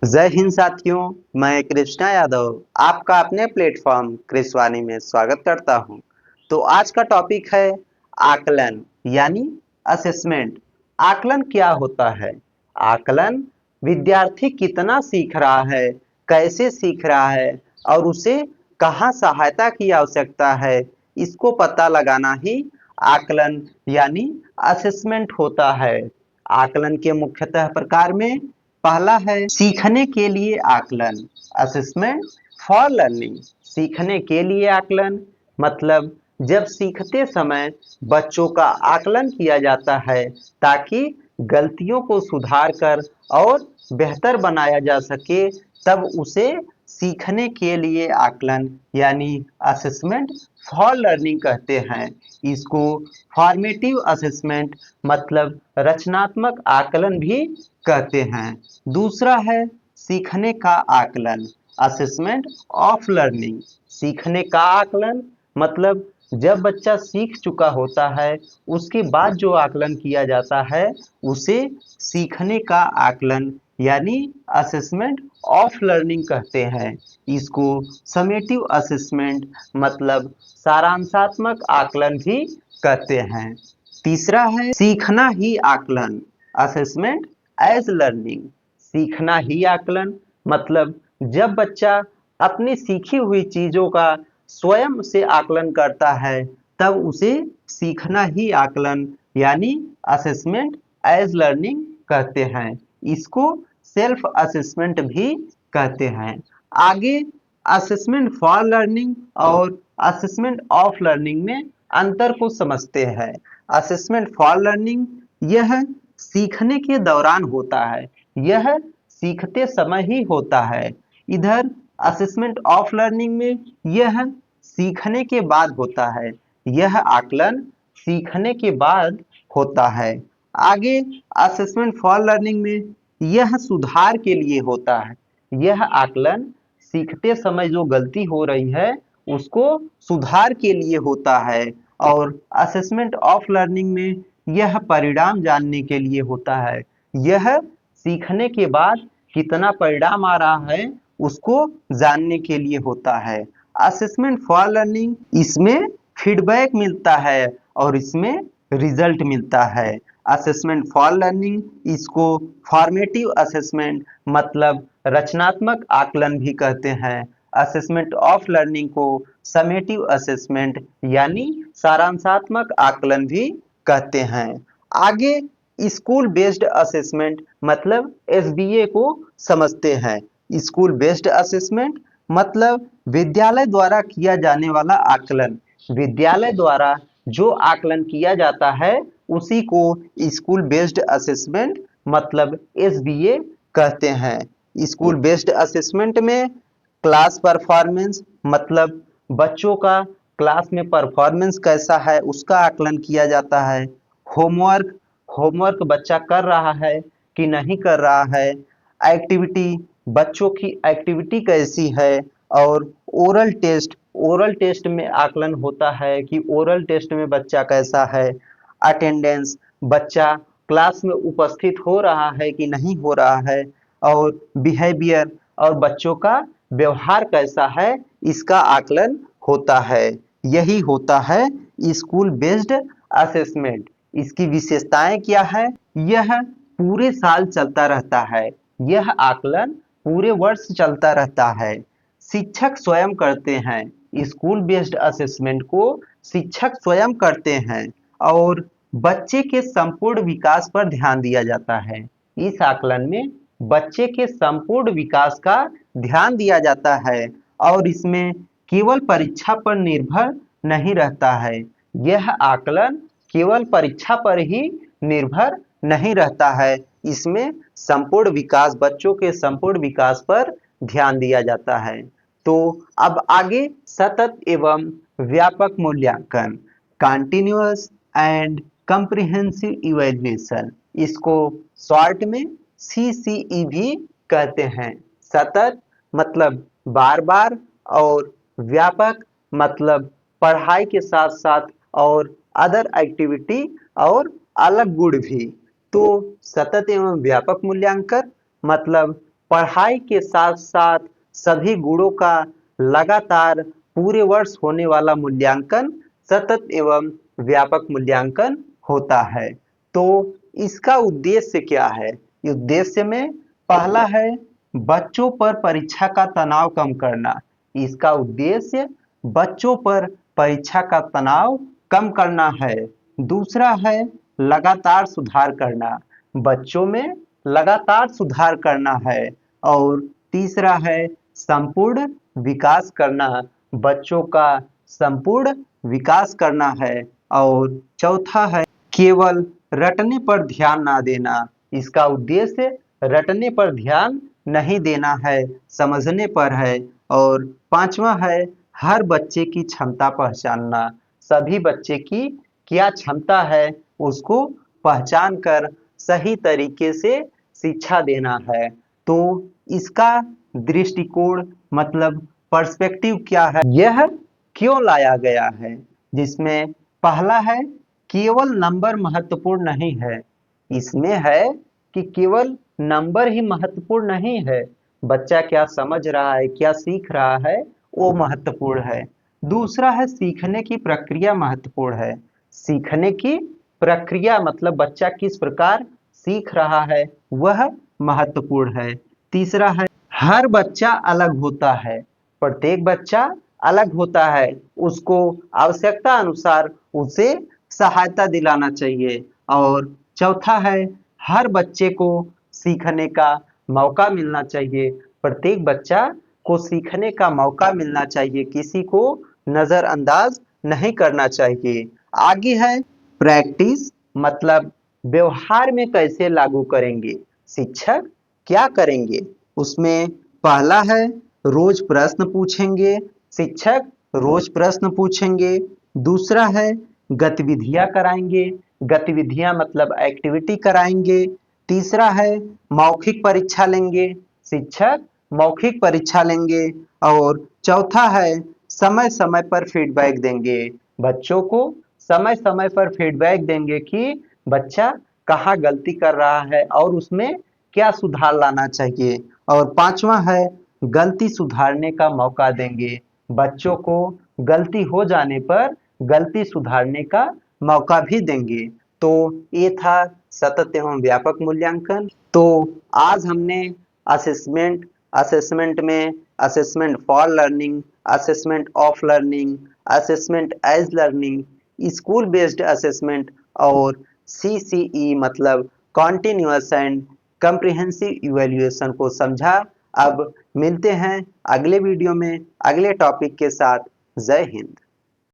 जय हिंद साथियों। मैं कृष्णा यादव आपका अपने प्लेटफॉर्म कृष्णवाणी में स्वागत करता हूं। तो आज का टॉपिक है आकलन यानी असेसमेंट। आकलन क्या होता है? आकलन विद्यार्थी कितना सीख रहा है, कैसे सीख रहा है और उसे कहाँ सहायता की आवश्यकता है, इसको पता लगाना ही आकलन यानी असेसमेंट होता है। आकलन के मुख्यतः प्रकार में पहला है सीखने के लिए आकलन, असेसमेंट फॉर लर्निंग। सीखने के लिए आकलन मतलब जब सीखते समय बच्चों का आकलन किया जाता है ताकि गलतियों को सुधार कर और बेहतर बनाया जा सके, तब उसे सीखने के लिए आकलन यानी असेसमेंट फॉर लर्निंग कहते हैं। इसको फॉर्मेटिव असेसमेंट मतलब रचनात्मक आकलन भी कहते हैं। दूसरा है सीखने का आकलन, असेसमेंट ऑफ लर्निंग। सीखने का आकलन मतलब जब बच्चा सीख चुका होता है उसके बाद जो आकलन किया जाता है उसे सीखने का आकलन यानी असेसमेंट ऑफ लर्निंग कहते हैं। इसको समेटिव असेसमेंट मतलब सारांशात्मक आकलन भी कहते हैं। तीसरा है सीखना ही आकलन, असेसमेंट एज लर्निंग। सीखना ही आकलन मतलब जब बच्चा अपनी सीखी हुई चीजों का स्वयं से आकलन करता है तब उसे सीखना ही आकलन यानी असेसमेंट एज लर्निंग कहते हैं। इसको सेल्फ असेसमेंट भी कहते हैं। आगे असेसमेंट फॉर लर्निंग और असेसमेंट ऑफ लर्निंग में अंतर को समझते हैं। असेसमेंट फॉर लर्निंग यह सीखने के दौरान होता है, यह सीखते समय ही होता है। इधर असेसमेंट ऑफ लर्निंग में यह सीखने के बाद होता है, यह आकलन सीखने के बाद होता है। आगे असेसमेंट फॉर लर्निंग में यह सुधार के लिए होता है, यह आकलन सीखते समय जो गलती हो रही है उसको सुधार के लिए होता है। और असेसमेंट ऑफ लर्निंग में यह परिणाम जानने के लिए होता है, यह सीखने के बाद कितना परिणाम आ रहा है उसको जानने के लिए होता है। असेसमेंट फॉर लर्निंग इसमें फीडबैक मिलता है और इसमें रिजल्ट मिलता है। असेसमेंट फॉर लर्निंग इसको फॉर्मेटिव असेसमेंट मतलब रचनात्मक आकलन भी कहते हैं। असेसमेंट ऑफ लर्निंग को समेटिव असेसमेंट यानी सारांशात्मक आकलन भी कहते हैं। आगे स्कूल बेस्ड असेसमेंट मतलब एसबीए को समझते हैं। स्कूल बेस्ड असेसमेंट मतलब विद्यालय द्वारा किया जाने वाला आकलन। विद्यालय द्वारा जो आकलन किया जाता है उसी को स्कूल बेस्ड असेसमेंट मतलब एसबीए कहते हैं। स्कूल बेस्ड असेसमेंट में क्लास परफॉर्मेंस मतलब बच्चों का क्लास में परफॉर्मेंस कैसा है उसका आकलन किया जाता है। होमवर्क होमवर्क बच्चा कर रहा है कि नहीं कर रहा है। एक्टिविटी बच्चों की एक्टिविटी कैसी है। और ओरल टेस्ट में आकलन होता है कि ओरल टेस्ट में बच्चा कैसा है। अटेंडेंस बच्चा क्लास में उपस्थित हो रहा है कि नहीं हो रहा है। और बिहेवियर और बच्चों का व्यवहार कैसा है इसका आकलन होता है। यही होता है स्कूल बेस्ड असेसमेंट। इसकी विशेषताएं क्या है? यह पूरे साल चलता रहता है, यह आकलन पूरे वर्ष चलता रहता है। शिक्षक स्वयं करते हैं, स्कूल बेस्ड असेसमेंट को शिक्षक स्वयं करते हैं। और बच्चे के संपूर्ण विकास पर ध्यान दिया जाता है। इस आकलन में बच्चे के संपूर्ण विकास का ध्यान दिया जाता है और इसमें केवल परीक्षा पर निर्भर नहीं रहता है। यह आकलन केवल परीक्षा पर ही निर्भर नहीं रहता है, इसमें संपूर्ण विकास बच्चों के संपूर्ण विकास पर ध्यान दिया जाता है। तो अब आगे सतत एवं व्यापक मूल्यांकन, कंटिन्यूअस एंड कंप्रिहेंसिव इवैल्यूएशन, इसको शॉर्ट में सीसीई भी कहते हैं। सतत मतलब बार बार और व्यापक मतलब पढ़ाई के साथ साथ और अदर एक्टिविटी और अलग गुण भी। तो सतत एवं व्यापक मूल्यांकन मतलब पढ़ाई के साथ साथ सभी गुणों का लगातार पूरे वर्ष होने वाला मूल्यांकन सतत एवं व्यापक मूल्यांकन होता है। तो इसका उद्देश्य क्या है? उद्देश्य में पहला है बच्चों पर परीक्षा का तनाव कम करना। इसका उद्देश्य बच्चों पर परीक्षा का तनाव कम करना है। दूसरा है लगातार सुधार करना, बच्चों में लगातार सुधार करना है। और तीसरा है संपूर्ण विकास करना, बच्चों का संपूर्ण विकास करना है। और चौथा है केवल रटने पर ध्यान ना देना। इसका उद्देश्य रटने पर ध्यान नहीं देना है, समझने पर है। और पांचवा है हर बच्चे की क्षमता पहचानना, सभी बच्चे की क्या क्षमता है उसको पहचान कर सही तरीके से शिक्षा देना है। तो इसका दृष्टिकोण मतलब पर्सपेक्टिव क्या है, यह क्यों लाया गया है? जिसमें पहला है केवल नंबर महत्वपूर्ण नहीं है। इसमें है कि केवल नंबर ही महत्वपूर्ण नहीं है, बच्चा क्या समझ रहा है, क्या सीख रहा है, वो महत्वपूर्ण है। दूसरा है सीखने की प्रक्रिया महत्वपूर्ण है। सीखने की प्रक्रिया मतलब बच्चा किस प्रकार सीख रहा है वह महत्वपूर्ण है। तीसरा है हर बच्चा अलग होता है, प्रत्येक बच्चा अलग होता है, उसको आवश्यकता अनुसार उसे सहायता दिलाना चाहिए। और चौथा है हर बच्चे को सीखने का मौका मिलना चाहिए, प्रत्येक बच्चा को सीखने का मौका मिलना चाहिए, किसी को नजरअंदाज नहीं करना चाहिए। आगे है प्रैक्टिस मतलब व्यवहार में कैसे लागू करेंगे, शिक्षक क्या करेंगे? उसमें पहला है रोज प्रश्न पूछेंगे, शिक्षक रोज प्रश्न पूछेंगे। दूसरा है गतिविधियां कराएंगे, गतिविधियां मतलब एक्टिविटी कराएंगे। तीसरा है मौखिक परीक्षा लेंगे, शिक्षक मौखिक परीक्षा लेंगे। और चौथा है समय समय पर फीडबैक देंगे, बच्चों को समय समय पर फीडबैक देंगे कि बच्चा कहाँ गलती कर रहा है और उसमें क्या सुधार लाना चाहिए। और पांचवा है गलती सुधारने का मौका देंगे, बच्चों को गलती हो जाने पर गलती सुधारने का मौका भी देंगे। तो ये था सतत एवं व्यापक मूल्यांकन। तो आज हमने असेसमेंट, असेसमेंट में assessment for learning, assessment of learning, assessment as learning, school based assessment और CCE मतलब कॉन्टिन्यूअस एंड कम्प्रिहेंसिव इवैल्यूएशन को समझा। अब मिलते हैं अगले वीडियो में अगले टॉपिक के साथ। जय हिंद।